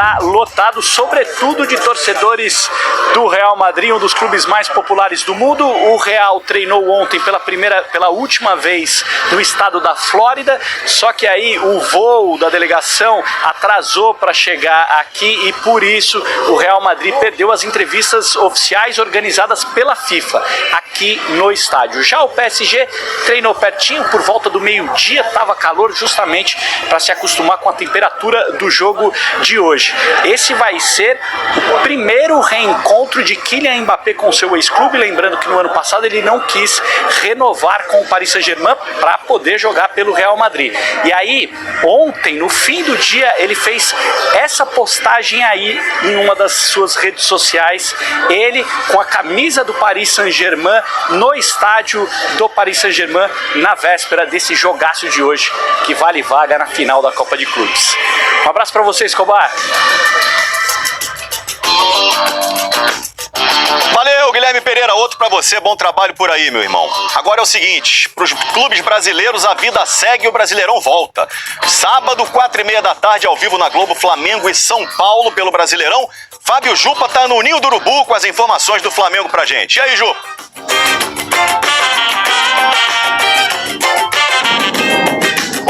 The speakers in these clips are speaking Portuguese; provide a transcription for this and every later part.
Tá lotado, sobretudo de torcedores do Real Madrid, um dos clubes mais populares do mundo. O Real treinou ontem pela última vez no estado da Flórida, só que aí o voo da delegação atrasou para chegar aqui e por isso o Real Madrid perdeu as entrevistas oficiais organizadas pela FIFA aqui no estádio. Já o PSG treinou pertinho, por volta do meio-dia, estava calor justamente para se acostumar com a temperatura do jogo de hoje. Esse vai ser o primeiro reencontro de Kylian Mbappé com seu ex-clube, lembrando que no ano passado ele não quis renovar com o Paris Saint-Germain para poder jogar pelo Real Madrid. E aí, ontem, no fim do dia, ele fez essa postagem aí em uma das suas redes sociais, ele com a camisa do Paris Saint-Germain no estádio do Paris Saint-Germain na véspera desse jogaço de hoje, que vale vaga na final da Copa de Clubes. Um abraço para vocês, Escobar. Valeu, Guilherme Pereira, outro pra você, bom trabalho por aí, meu irmão. Agora é o seguinte, pros clubes brasileiros a vida segue e o Brasileirão volta. Sábado, 4h30 da tarde, ao vivo na Globo, Flamengo e São Paulo pelo Brasileirão. Fábio Jupa tá no Ninho do Urubu com as informações do Flamengo pra gente. E aí, Jupa?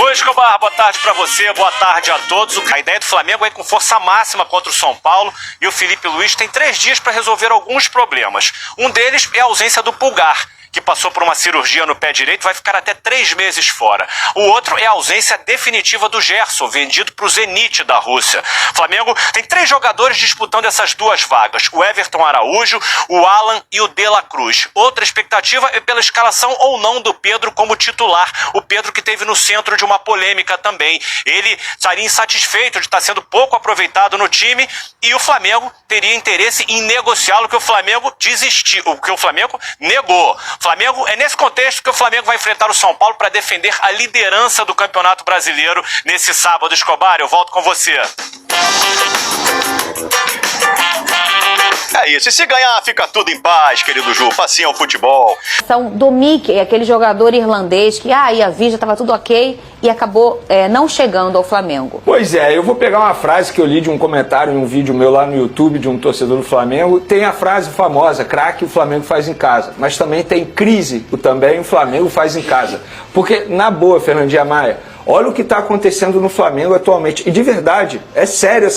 Oi, Escobar, boa tarde pra você, boa tarde a todos. A ideia do Flamengo é ir com força máxima contra o São Paulo e o Felipe Luiz tem 3 dias para resolver alguns problemas. Um deles é a ausência do Pulgar, que passou por uma cirurgia no pé direito, vai ficar até 3 meses fora. O outro é a ausência definitiva do Gerson, vendido para o Zenit da Rússia. Flamengo tem 3 jogadores disputando essas 2 vagas, o Everton Araújo, o Alan e o De La Cruz. Outra expectativa é pela escalação ou não do Pedro como titular. O Pedro que esteve no centro de uma polêmica também. Ele estaria insatisfeito de estar sendo pouco aproveitado no time e o Flamengo teria interesse em negociá-lo, que o Flamengo desistiu, o que o Flamengo negou. Flamengo, é nesse contexto que o Flamengo vai enfrentar o São Paulo para defender a liderança do Campeonato Brasileiro nesse sábado. Escobar, eu volto com você. É isso, e se ganhar fica tudo em paz, querido Ju, assim é o futebol. São do Mickey, aquele jogador irlandês que ia vir, já estava tudo ok e acabou não chegando ao Flamengo. Pois é, eu vou pegar uma frase que eu li de um comentário em um vídeo meu lá no YouTube de um torcedor do Flamengo. Tem a frase famosa, craque o Flamengo faz em casa, mas também tem crise, também o Flamengo faz em casa. Porque, na boa, Fernandinha Maia, olha o que está acontecendo no Flamengo atualmente. E de verdade, é sério,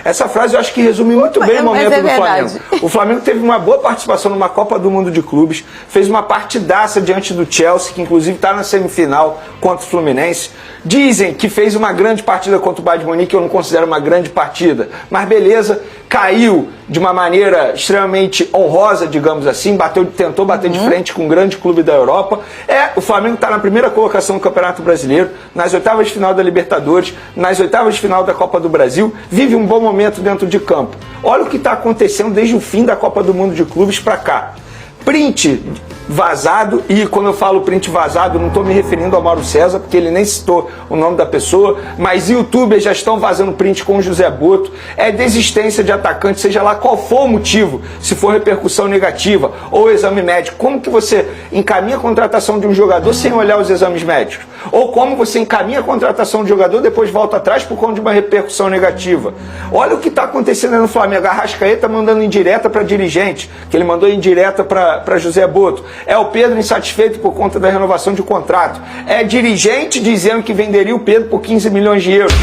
essa frase eu acho que resume muito bem o momento do Flamengo. O Flamengo teve uma boa participação numa Copa do Mundo de Clubes, fez uma partidaça diante do Chelsea, que inclusive está na semifinal contra o Fluminense. Dizem que fez uma grande partida contra o Bayern de Munique, eu não considero uma grande partida, mas beleza, caiu de uma maneira extremamente honrosa, digamos assim, tentou bater de frente com um grande clube da Europa. O Flamengo está na primeira colocação do Campeonato Brasileiro, nas oitavas de final da Libertadores, nas oitavas de final da Copa do Brasil, vive um bom momento dentro de campo. Olha o que está acontecendo desde o fim da Copa do Mundo de Clubes para cá. Print vazado, e quando eu falo print vazado, não estou me referindo ao Mauro César, porque ele nem citou o nome da pessoa, mas youtubers já estão vazando print com o José Boto. É desistência de atacante, seja lá qual for o motivo, se for repercussão negativa ou exame médico. Como que você encaminha a contratação de um jogador sem olhar os exames médicos? Ou como você encaminha a contratação de jogador e depois volta atrás por conta de uma repercussão negativa? Olha o que está acontecendo no Flamengo. A Arrascaeta mandando indireta para dirigente, que ele mandou indireta para José Boto. É o Pedro insatisfeito por conta da renovação de contrato. É dirigente dizendo que venderia o Pedro por 15 milhões de euros.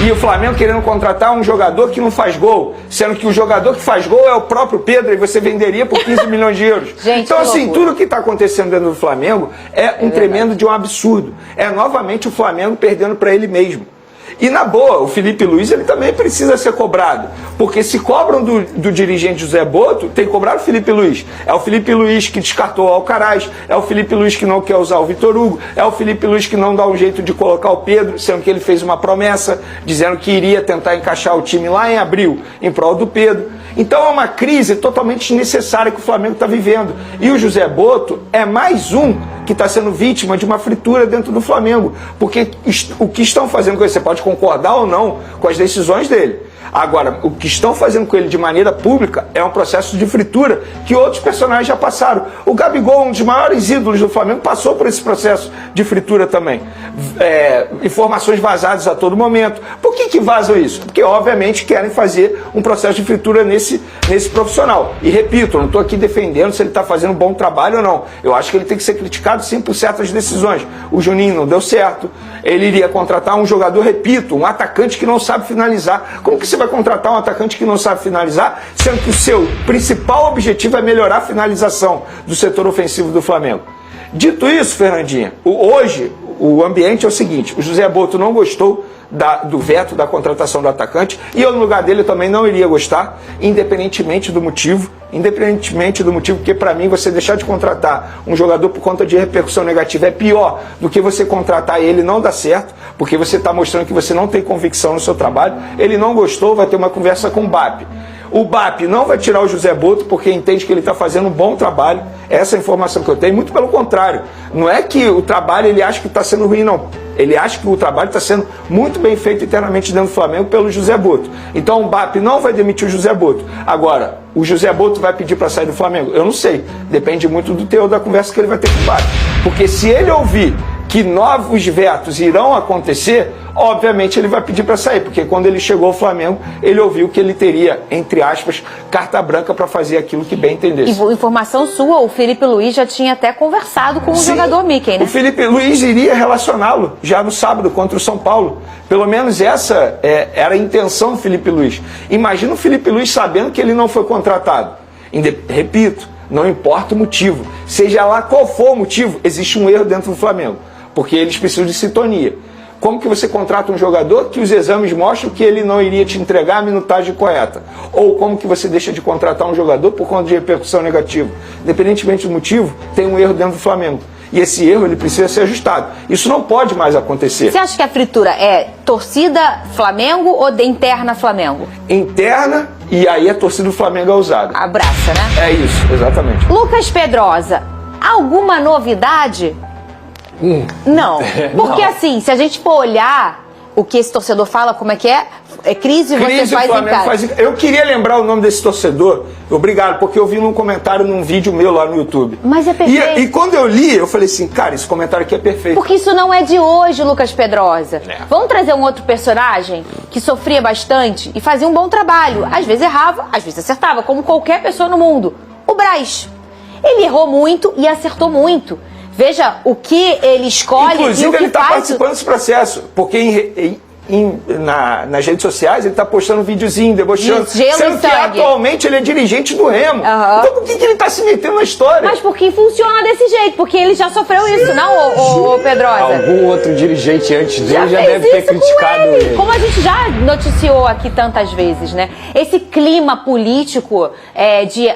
E o Flamengo querendo contratar um jogador que não faz gol, sendo que o jogador que faz gol é o próprio Pedro e você venderia por 15 milhões de euros. Gente, então, assim, tudo que está acontecendo dentro do Flamengo é um tremendo de um absurdo. É novamente o Flamengo perdendo para ele mesmo. E na boa, o Felipe Luiz ele também precisa ser cobrado, porque se cobram do dirigente José Boto, tem que cobrar o Felipe Luiz. É o Felipe Luiz que descartou o Alcaraz, é o Felipe Luiz que não quer usar o Vitor Hugo, é o Felipe Luiz que não dá um jeito de colocar o Pedro, sendo que ele fez uma promessa, dizendo que iria tentar encaixar o time lá em abril, em prol do Pedro. Então é uma crise totalmente desnecessária que o Flamengo está vivendo. E o José Boto é mais um que está sendo vítima de uma fritura dentro do Flamengo. Porque o que estão fazendo com ele, você pode concordar ou não com as decisões dele. Agora, o que estão fazendo com ele de maneira pública é um processo de fritura que outros personagens já passaram. O Gabigol, um dos maiores ídolos do Flamengo, passou por esse processo de fritura também. Informações vazadas a todo momento. Por que vazam isso? Porque, obviamente, querem fazer um processo de fritura nesse profissional. E, repito, eu não estou aqui defendendo se ele está fazendo um bom trabalho ou não. Eu acho que ele tem que ser criticado, sim, por certas decisões. O Juninho não deu certo. Ele iria contratar um jogador, repito, um atacante que não sabe finalizar. Como que você vai contratar um atacante que não sabe finalizar, sendo que o seu principal objetivo é melhorar a finalização do setor ofensivo do Flamengo? Dito isso, Fernandinha, hoje o ambiente é o seguinte: o José Boto não gostou do veto da contratação do atacante, e eu no lugar dele também não iria gostar, independentemente do motivo, porque para mim você deixar de contratar um jogador por conta de repercussão negativa é pior do que você contratar ele e não dar certo, porque você está mostrando que você não tem convicção no seu trabalho. Ele não gostou, vai ter uma conversa com o BAP. O BAP não vai tirar o José Boto porque entende que ele está fazendo um bom trabalho. Essa é a informação que eu tenho, muito pelo contrário. Não é que o trabalho ele acha que está sendo ruim, não. Ele acha que o trabalho está sendo muito bem feito internamente dentro do Flamengo pelo José Boto. Então o BAP não vai demitir o José Boto. Agora, o José Boto vai pedir para sair do Flamengo? Eu não sei. Depende muito do teor da conversa que ele vai ter com o BAP. Porque se ele ouvir que novos vetos irão acontecer, obviamente ele vai pedir para sair, porque quando ele chegou ao Flamengo, ele ouviu que ele teria, entre aspas, carta branca para fazer aquilo que bem entendesse. Informação sua, o Felipe Luiz já tinha até conversado com o jogador Mickey, né? O Felipe Luiz iria relacioná-lo já no sábado contra o São Paulo. Pelo menos essa era a intenção do Felipe Luiz. Imagina o Felipe Luiz sabendo que ele não foi contratado. Repito, não importa o motivo. Seja lá qual for o motivo, existe um erro dentro do Flamengo, porque eles precisam de sintonia. Como que você contrata um jogador que os exames mostram que ele não iria te entregar a minutagem correta? Ou como que você deixa de contratar um jogador por conta de repercussão negativa? Independentemente do motivo, tem um erro dentro do Flamengo. E esse erro ele precisa ser ajustado. Isso não pode mais acontecer. Você acha que a fritura é torcida Flamengo ou de interna Flamengo? Interna, e aí a torcida do Flamengo é usada. Abraça, né? É isso, exatamente. Lucas Pedrosa, alguma novidade? Não. Porque assim, se a gente for olhar o que esse torcedor fala, como é que é? É crise você faz em casa. Eu queria lembrar o nome desse torcedor, obrigado, porque eu vi num comentário num vídeo meu lá no YouTube. Mas é perfeito. E quando eu li, eu falei assim, cara, esse comentário aqui é perfeito. Porque isso não é de hoje, Lucas Pedrosa. Vamos trazer um outro personagem que sofria bastante e fazia um bom trabalho. Às vezes errava, às vezes acertava, como qualquer pessoa no mundo. O Braz. Ele errou muito e acertou muito. Veja o que ele escolhe. Inclusive, e o que ele está faz participando desse processo, porque nas redes sociais ele está postando um videozinho, debochando, sendo que atualmente ele é dirigente do Remo. Então por que ele está se metendo na história? Mas porque funciona desse jeito, porque ele já sofreu isso, não, o Pedrosa? Algum outro dirigente antes dele já deve ter criticado ele. Como a gente já noticiou aqui tantas vezes, né? Esse clima político de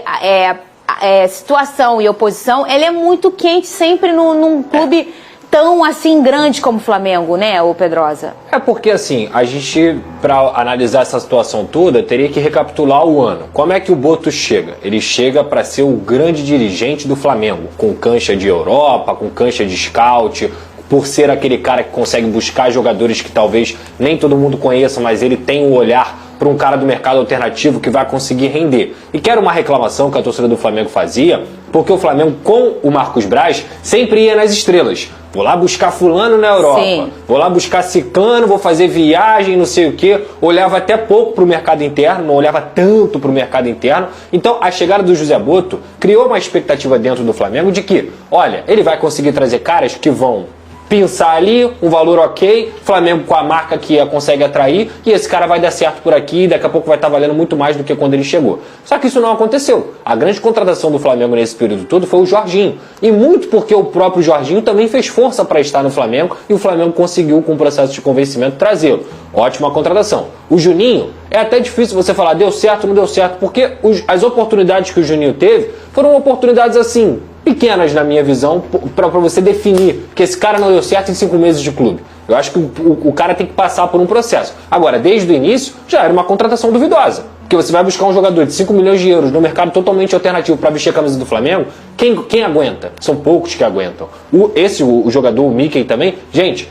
situação e oposição, ele é muito quente sempre num clube tão assim grande como o Flamengo, né, o Pedrosa? É porque assim, a gente, para analisar essa situação toda, teria que recapitular o ano. Como é que o Boto chega? Ele chega para ser o grande dirigente do Flamengo, com cancha de Europa, com cancha de scout, por ser aquele cara que consegue buscar jogadores que talvez nem todo mundo conheça, mas ele tem um olhar para um cara do mercado alternativo que vai conseguir render. E que era uma reclamação que a torcida do Flamengo fazia, porque o Flamengo, com o Marcos Braz, sempre ia nas estrelas. Vou lá buscar fulano na Europa, sim, vou lá buscar ciclano, vou fazer viagem, não sei o quê. Olhava até pouco para o mercado interno, não olhava tanto para o mercado interno. Então, a chegada do José Boto criou uma expectativa dentro do Flamengo de que, olha, ele vai conseguir trazer caras que vão pensar ali, um valor ok, Flamengo com a marca que consegue atrair, e esse cara vai dar certo por aqui, daqui a pouco vai estar valendo muito mais do que quando ele chegou. Só que isso não aconteceu. A grande contratação do Flamengo nesse período todo foi o Jorginho, e muito porque o próprio Jorginho também fez força para estar no Flamengo, e o Flamengo conseguiu, com o processo de convencimento, trazê-lo. Ótima contratação. O Juninho, é até difícil você falar deu certo ou não deu certo, porque as oportunidades que o Juninho teve foram oportunidades assim, pequenas na minha visão, para você definir que esse cara não deu certo em 5 meses de clube. Eu acho que o cara tem que passar por um processo. Agora, desde o início, já era uma contratação duvidosa. Porque você vai buscar um jogador de 5 milhões de euros no mercado totalmente alternativo para vestir a camisa do Flamengo, quem aguenta? São poucos que aguentam. O jogador, o Mickey também, gente,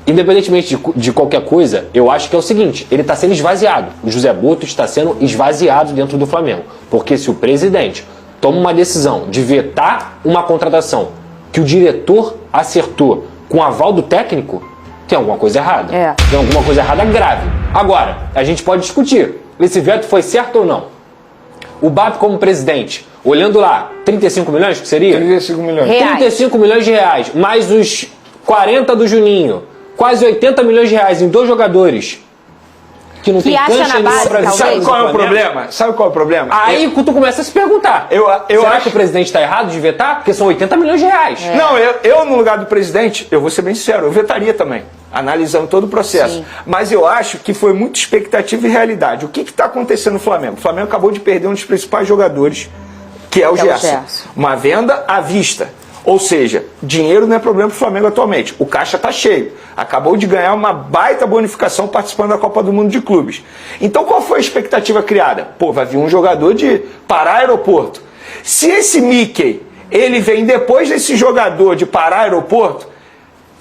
Independentemente de qualquer coisa, eu acho que é o seguinte, ele está sendo esvaziado. O José Bottas está sendo esvaziado dentro do Flamengo. Porque se o presidente toma uma decisão de vetar uma contratação que o diretor acertou com aval do técnico, tem alguma coisa errada. Tem alguma coisa errada grave. Agora, a gente pode discutir, esse veto foi certo ou não? O BAP como presidente, olhando lá, 35 milhões que seria? 35 milhões. 35 milhões de reais, mais os 40 do Juninho, quase 80 milhões de reais em 2 jogadores. Que não tem cancha nenhuma pra Sabe qual é o problema? Sabe qual é o problema? Aí tu começa a se perguntar. Será acho que o presidente está errado de vetar? Porque são 80 milhões de reais. Não, eu no lugar do presidente, eu vou ser bem sincero, eu vetaria também, analisando todo o processo. Sim. Mas eu acho que foi muito expectativa e realidade. O que está acontecendo no Flamengo? O Flamengo acabou de perder um dos principais jogadores, que é o Gerson. Uma venda à vista. Ou seja, dinheiro não é problema para o Flamengo atualmente. O caixa está cheio. Acabou de ganhar uma baita bonificação participando da Copa do Mundo de Clubes. Então qual foi a expectativa criada? Pô, vai vir um jogador de Pará Aeroporto. Se esse Mickey, ele vem depois desse jogador de Pará Aeroporto,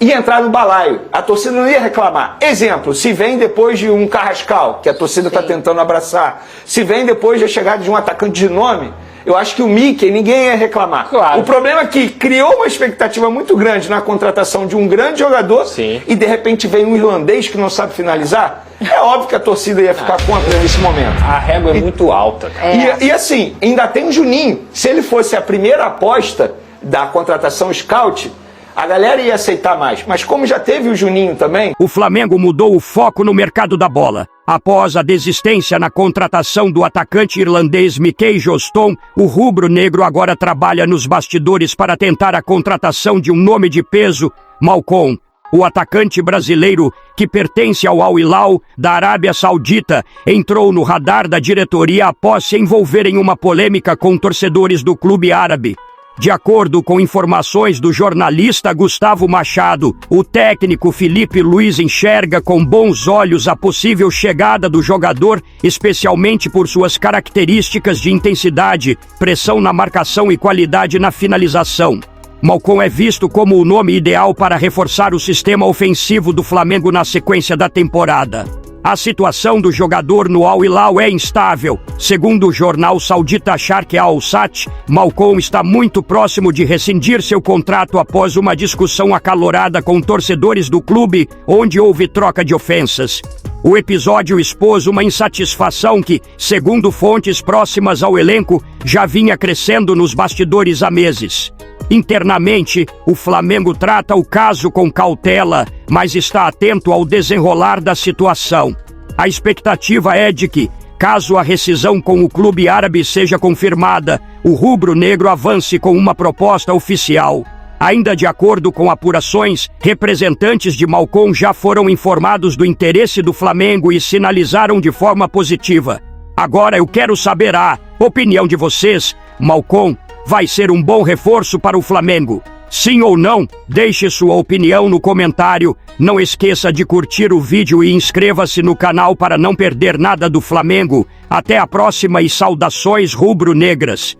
ia entrar no balaio. A torcida não ia reclamar. Exemplo, se vem depois de um Carrascal, que a torcida está tentando abraçar, se vem depois da chegada de um atacante de nome, eu acho que o Mickey, ninguém ia reclamar. Claro. O problema é que criou uma expectativa muito grande na contratação de um grande jogador. Sim. E de repente vem um irlandês que não sabe finalizar. É óbvio que a torcida ia ficar contra nesse momento. A régua é muito alta, cara. E assim, ainda tem o Juninho. Se ele fosse a primeira aposta da contratação scout, a galera ia aceitar mais. Mas como já teve o Juninho também... O Flamengo mudou o foco no mercado da bola. Após a desistência na contratação do atacante irlandês Mickey Joston, o rubro-negro agora trabalha nos bastidores para tentar a contratação de um nome de peso, Malcom. O atacante brasileiro, que pertence ao Al Hilal da Arábia Saudita, entrou no radar da diretoria após se envolver em uma polêmica com torcedores do clube árabe. De acordo com informações do jornalista Gustavo Machado, o técnico Felipe Luiz enxerga com bons olhos a possível chegada do jogador, especialmente por suas características de intensidade, pressão na marcação e qualidade na finalização. Malcom é visto como o nome ideal para reforçar o sistema ofensivo do Flamengo na sequência da temporada. A situação do jogador no Al Hilal é instável. Segundo o jornal saudita Sharq Al-Sat, Malcom está muito próximo de rescindir seu contrato após uma discussão acalorada com torcedores do clube, onde houve troca de ofensas. O episódio expôs uma insatisfação que, segundo fontes próximas ao elenco, já vinha crescendo nos bastidores há meses. Internamente, o Flamengo trata o caso com cautela, mas está atento ao desenrolar da situação. A expectativa é de que, caso a rescisão com o clube árabe seja confirmada, o rubro-negro avance com uma proposta oficial. Ainda de acordo com apurações, representantes de Malcom já foram informados do interesse do Flamengo e sinalizaram de forma positiva. Agora eu quero saber a opinião de vocês. Malcom vai ser um bom reforço para o Flamengo? Sim ou não? Deixe sua opinião no comentário. Não esqueça de curtir o vídeo e inscreva-se no canal para não perder nada do Flamengo. Até a próxima e saudações rubro-negras.